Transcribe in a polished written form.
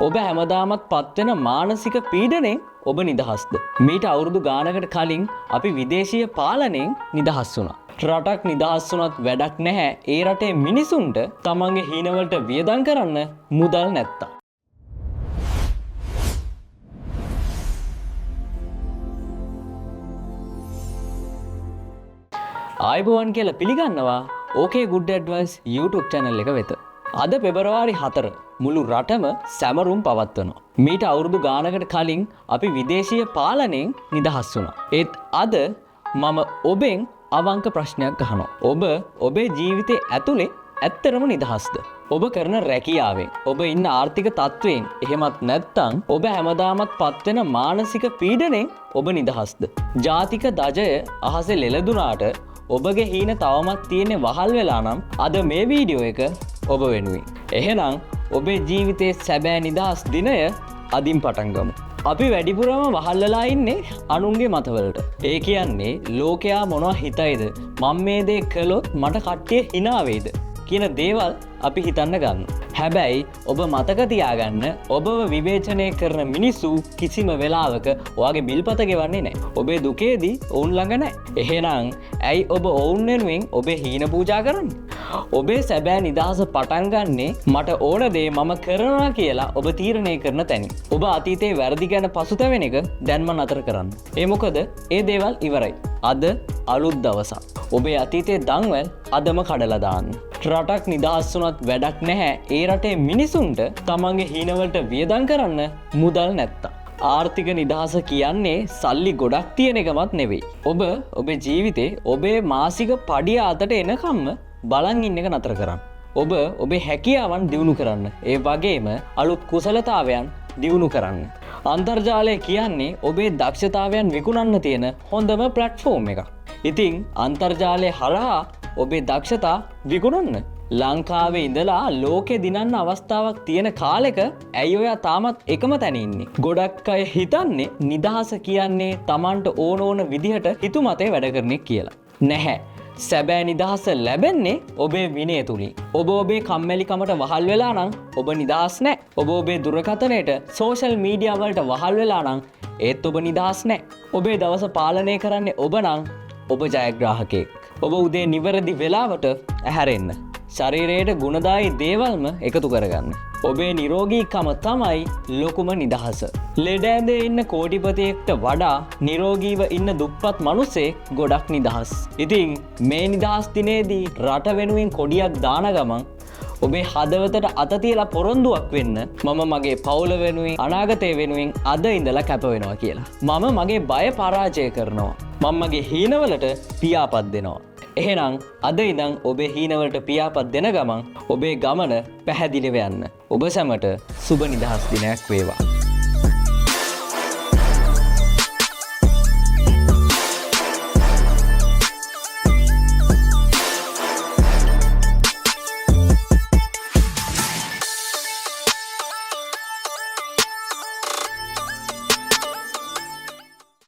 ඔබ හැමදාමත් පත්වෙන මානසික පීඩනයෙන් ඔබ නිදහස්ද? මීට අවුරුදු ගානකට කලින් අපි විදේශීය පාලනයෙන් නිදහස් වුණා. රටක් නිදහස් වුණත් වැඩක් නැහැ ඒ රටේ මිනිසුන්ට තමන්ගේ හීනවලට වියදම් කරන්න මුදල් නැත්තම්. ආයුබෝවන් කියලා පිළිගන්නවා OK Good Advice YouTube channel එක වෙත. අද පෙබරවාරි 4 මුළු රටම සැමරුම් පවත්වනවා. මීට අවුරුදු ගානකට කලින් අපි විදේශීය පාලනයෙන් නිදහස් වුණා. ඒත් අද මම ඔබෙන් අවංක ප්‍රශ්නයක් අහනවා. ඔබ ඔබේ ජීවිතේ ඇතුලේ ඇත්තටම නිදහස්ද? ඔබ කරන රැකියාවෙන්, ඔබ ඉන්න ආර්ථික තත්ත්වයෙන්, එහෙමත් නැත්නම් ඔබ හැමදාමත් පත්වෙන මානසික පීඩනයෙන් ඔබ නිදහස්ද? ජාතික දජය අහසේ ලෙලදුනාට ඔබගේ හීන තවමත් තියෙන්නේ වහල් වෙලා නම් අද මේ වීඩියෝ එක ඔබ වෙනුවෙන්. එහෙනම් ඔබේ ජීවිතයේ සැබෑ නිදහස් දිනය අදින් පටන් ගමු. අපි වැඩිපුරම වහල් වෙලා ඉන්නේ අනුන්ගේ මතවලට. ඒ කියන්නේ ලෝකයා මොනවා හිතයිද? මම මේ දේ කළොත් මට කට්ටිය hina වෙයිද? කියන දේවල් අපි හිතන්න ගන්න. හැබැයි ඔබ මතක තියාගන්න ඔබව විවේචනය කරන මිනිස්සු කිසිම වෙලාවක ඔයාගේ බිල්පත ගෙවන්නේ නැහැ. ඔබේ දුකේදී ඔවුන් ළඟ නැහැ. එහෙනම් ඇයි ඔබ ඔවුන් වෙනුවෙන් ඔබේ හීන පූජා කරන්නේ? ඔබේ සැබෑ නිදහස පටන් ගන්නේ මට ඕන දේ මම කරනවා කියලා ඔබ තීරණය කරන තැනින්. ඔබ අතීතයේ වැරදි ගැන පසුතැවෙන එක දැන්ම නතර කරන්න. ඒ මොකද ඒ දේවල් ඉවරයි. අද අලුත් දවසක්. ඔබේ අතීතයේ දන්වැල් අදම කඩලා දාන්න. රටක් නිදහස් වුණත් වැඩක් නැහැ ඒ රටේ මිනිසුන්ට තමන්ගේ හීනවලට වියදම් කරන්න මුදල් නැත්තම්. ආර්ථික නිදහස කියන්නේ සල්ලි ගොඩක් තියෙන එකමත් නෙවෙයි. ඔබ ඔබේ ජීවිතේ ඔබේ මාසික පඩිය අතට එනකම්ම බලන් ඉන්න එක නතර කරන්න. ඔබ ඔබේ හැකියාවන් දියුණු කරන්න. ඒ වගේම අලුත් කුසලතාවයන් දියුණු කරන්න. අන්තර්ජාලය කියන්නේ ඔබේ දක්ෂතාවයන් විකුණන්න තියෙන හොඳම ප්ලැට්ෆෝම් එකක්. ඉතින් අන්තර්ජාලය හරහා ඔබේ දක්ෂතා විකුණන්න. ලංකාවේ ඉඳලා ලෝකෙ දිනන්න අවස්ථාවක් තියෙන කාලෙක ඇයි ඔයා තාමත් එකම තැන ඉන්නේ? ගොඩක් අය හිතන්නේ නිදහස කියන්නේ Tamanට ඕන විදිහට හිතුමතේ වැඩ කරන එක කියලා. නැහැ. සැබෑ නිදහස ලැබෙන්නේ ඔබේ විනය තුලින්. ඔබ ඔබේ කම්මැලිකමට වහල් වෙලා නම් ඔබ නිදහස් නැහැ. ඔබ ඔබේ දුරකථනයට සෝෂල් මීඩියා වලට වහල් වෙලා නම් ඒත් ඔබ නිදහස් නැහැ. ඔබේ දවස පාලනය කරන්නේ ඔබ නම් ඔබ ජයග්‍රාහකයෙක්. ඔබ උදේ නිවැරදි වෙලාවට ඇහැරෙන්න. ශරීරයට ගුණදායී දේවල්ම එකතු කරගන්න. ඔබේ නිරෝගීකම තමයි ලොකුම නිදහස. ලෙඩ ඇඳේ ඉන්න කෝටිපතියෙක්ට වඩා නිරෝගීව ඉන්න දුප්පත් මිනිසෙක් ගොඩක් නිදහස්. ඉතින් මේ නිදහස් දිනේදී රට වෙනුවෙන් කොඩියක් දාන ගමන් ඔබේ හදවතට අත තියලා පොරොන්දුවක් වෙන්න මම මගේ පවුල වෙනුවෙන් අනාගතය වෙනුවෙන් අද ඉඳලා කැප වෙනවා කියලා. මම මගේ බය පරාජය කරනවා. මම මගේ හීනවලට පියාපත් දෙනවා. එහෙනම් අද ඉඳන් ඔබේ හීනවලට පියාපත් දෙන ගමන් ඔබේ ගමන පැහැදිලිව යන්න. ඔබ සැමට සුබ නිදහස් දිනයක් වේවා.